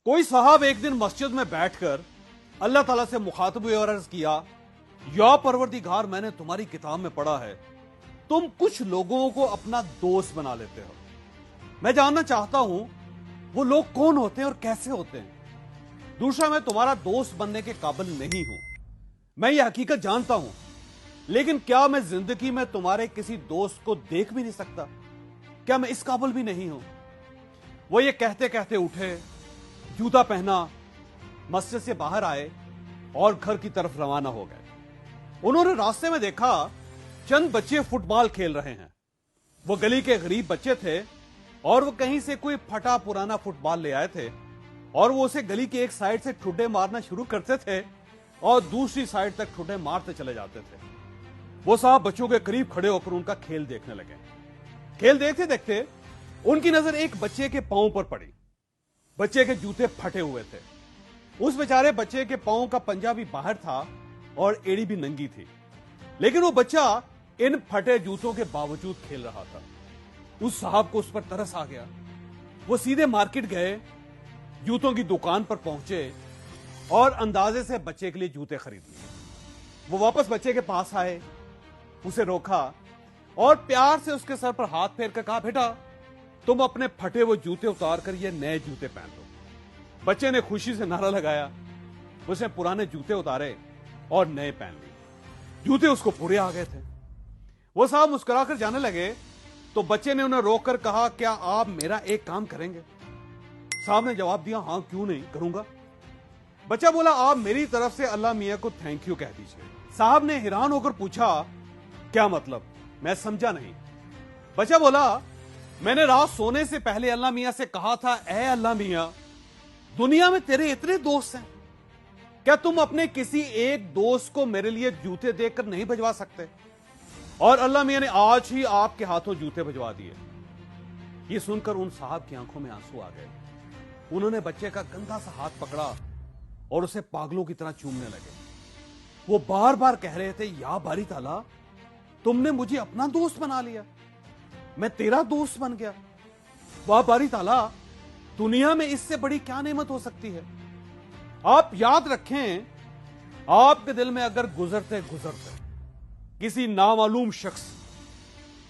कोई साहब एक दिन मस्जिद में बैठकर अल्लाह ताला से मुखातब हुए और अर्ज किया, या परवरदिगार, मैंने तुम्हारी किताब में पढ़ा है तुम कुछ लोगों को अपना दोस्त बना लेते हो। मैं जानना चाहता हूं वो लोग कौन होते हैं और कैसे होते हैं। दूसरा, मैं तुम्हारा दोस्त बनने के काबिल नहीं हूं, मैं ये हकीकत जानता हूं, लेकिन क्या मैं जिंदगी में तुम्हारे किसी दोस्त को देख भी नहीं सकता? क्या मैं इस काबिल भी नहीं हूं? वो ये कहते कहते उठे, जूता पहना, मस्जिद से बाहर आए और घर की तरफ रवाना हो गए। उन्होंने रास्ते में देखा चंद बच्चे फुटबॉल खेल रहे हैं। वो गली के गरीब बच्चे थे और वो कहीं से कोई फटा पुराना फुटबॉल ले आए थे और वो उसे गली की एक साइड से ठुड्डे मारना शुरू करते थे और दूसरी साइड तक ठुड्डे मारते चले जाते थे। वो साहब बच्चों के करीब खड़े होकर उनका खेल देखने लगे। खेल देखते देखते उनकी नजर एक बच्चे के पांव पर पड़ी। बच्चे के जूते फटे हुए थे। उस बेचारे बच्चे के पांव का पंजा भी बाहर था और एड़ी भी नंगी थी, लेकिन वो बच्चा इन फटे जूतों के बावजूद खेल रहा था। उस साहब को उस पर तरस आ गया। वो सीधे मार्केट गए, जूतों की दुकान पर पहुंचे और अंदाजे से बच्चे के लिए जूते खरीद लिए। वो वापस बच्चे के पास आए, उसे रोका और प्यार से उसके सर पर हाथ फेर कर कहा, बेटा तुम अपने फटे वो जूते उतार कर ये नए जूते पहन लो। बच्चे ने खुशी से नारा लगाया। उसने पुराने जूते उतारे और नए पहन लिए। जूते उसको पूरे आ गए थे। वो साहब मुस्कुराकर जाने लगे तो बच्चे ने उन्हें रोककर कहा, क्या आप मेरा एक काम करेंगे? साहब ने जवाब दिया, हां क्यों नहीं, करूंगा। बच्चा बोला, आप मेरी तरफ से अल्लाह मियां को थैंक यू कह दीजिए। साहब ने हैरान होकर पूछा, क्या मतलब? मैं समझा नहीं। बच्चा बोला, मैंने रात सोने से पहले अल्लाह मियां से कहा था, ए अल्लाह मियां, दुनिया में तेरे इतने दोस्त हैं, क्या तुम अपने किसी एक दोस्त को मेरे लिए जूते देकर नहीं भिजवा सकते? और अल्लाह मियां ने आज ही आपके हाथों जूते भिजवा दिए। ये सुनकर उन साहब की आंखों में आंसू आ गए। उन्होंने बच्चे का गंदा सा हाथ पकड़ा और उसे पागलों की तरह चूमने लगे। वो बार बार कह रहे थे, या बारी ताला, तुमने मुझे अपना दोस्त बना लिया, मैं तेरा दोस्त बन गया। वाह बारी ताला, दुनिया में इससे बड़ी क्या नेमत हो सकती है। आप याद रखें, आपके दिल में अगर गुजरते गुजरते किसी नामालूम शख्स,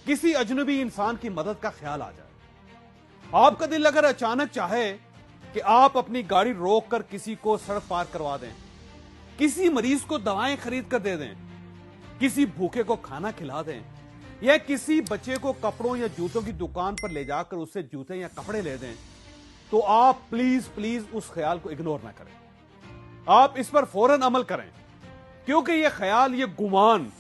किसी अजनबी इंसान की मदद का ख्याल आ जाए, आपका दिल अगर अचानक चाहे कि आप अपनी गाड़ी रोक कर किसी को सड़क पार करवा दें, किसी मरीज को दवाएं खरीद कर दे दें, किसी भूखे को खाना खिला दें, या किसी बच्चे को कपड़ों या जूतों की दुकान पर ले जाकर उससे जूते या कपड़े ले दें, तो आप प्लीज प्लीज उस ख्याल को इग्नोर ना करें। आप इस पर फौरन अमल करें, क्योंकि यह ख्याल, यह गुमान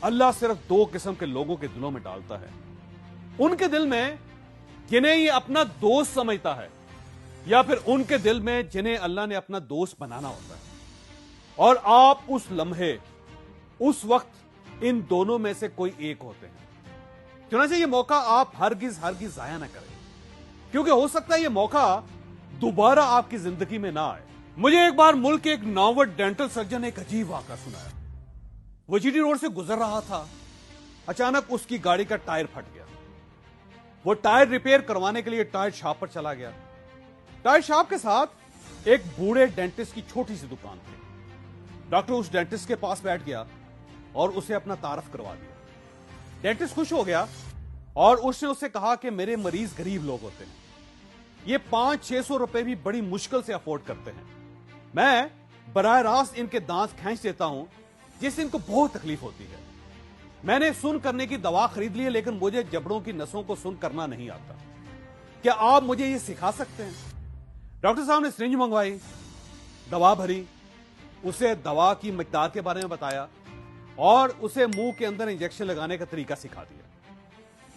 अल्लाह सिर्फ दो किस्म के लोगों के दिलों में डालता है। उनके दिल में जिन्हें ये अपना दोस्त समझता है, या फिर उनके दिल में जिन्हें अल्लाह ने अपना दोस्त बनाना होता है। और आप उस लम्हे, उस वक्त इन दोनों में से कोई एक होते हैं। चुनांचे ये मौका आप हरगिज हरगिज जाया ना करें, क्योंकि हो सकता है ये मौका दोबारा आपकी जिंदगी में ना आए। मुझे एक बार मुल्क के एक नामवर डेंटल सर्जन ने एक अजीब वाक़ा सुनाया। वो जीटी रोड से गुजर रहा था, अचानक उसकी गाड़ी का टायर फट गया। वो टायर रिपेयर करवाने के लिए टायर शॉप पर चला गया। टायर शॉप के साथ एक बूढ़े डेंटिस्ट की छोटी सी दुकान थी। डॉक्टर उस डेंटिस्ट के पास बैठ गया और उसे अपना तारफ करवा दिया। डेंटिस्ट खुश हो गया और उसने उससे कहा कि मेरे मरीज गरीब लोग होते हैं, ये 500-600 रुपए भी बड़ी मुश्किल से अफोर्ड करते हैं। मैं बराह रास्त इनके दांत खींच देता हूं, जिससे इनको बहुत तकलीफ होती है। मैंने सुन करने की दवा खरीद ली है, लेकिन मुझे जबड़ों की नसों को सुन करना नहीं आता। क्या आप मुझे ये सिखा सकते हैं? डॉक्टर साहब ने सिरिंज मंगवाई, दवा भरी, उसे दवा की मिकदार के बारे में बताया और उसे मुंह के अंदर इंजेक्शन लगाने का तरीका सिखा दिया।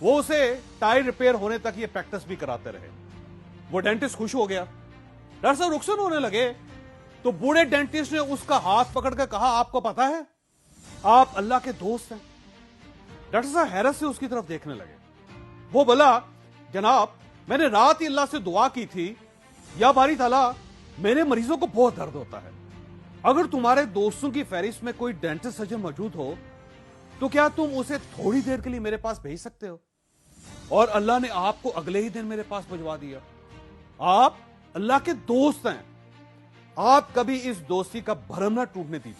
वो उसे टायर रिपेयर होने तक ये प्रैक्टिस भी कराते रहे। वो डेंटिस्ट खुश हो गया। डॉक्टर साहब रुखसत होने लगे तो बूढ़े डेंटिस्ट ने उसका हाथ पकड़कर कहा, आपको पता है आप अल्लाह के दोस्त हैं। डॉक्टर साहब हैरत से उसकी तरफ देखने लगे। वो बोला, जनाब मैंने रात ही अल्लाह से दुआ की थी, या बारी ताला, मेरे मरीजों को बहुत दर्द होता है, अगर तुम्हारे दोस्तों की फहरिस्त में कोई डेंटिस्ट सर्जन मौजूद हो तो क्या तुम उसे थोड़ी देर के लिए मेरे पास भेज सकते हो? और अल्लाह ने आपको अगले ही दिन मेरे पास भिजवा दिया। आप अल्लाह के दोस्त हैं। आप कभी इस दोस्ती का भरम ना टूटने दीजिए।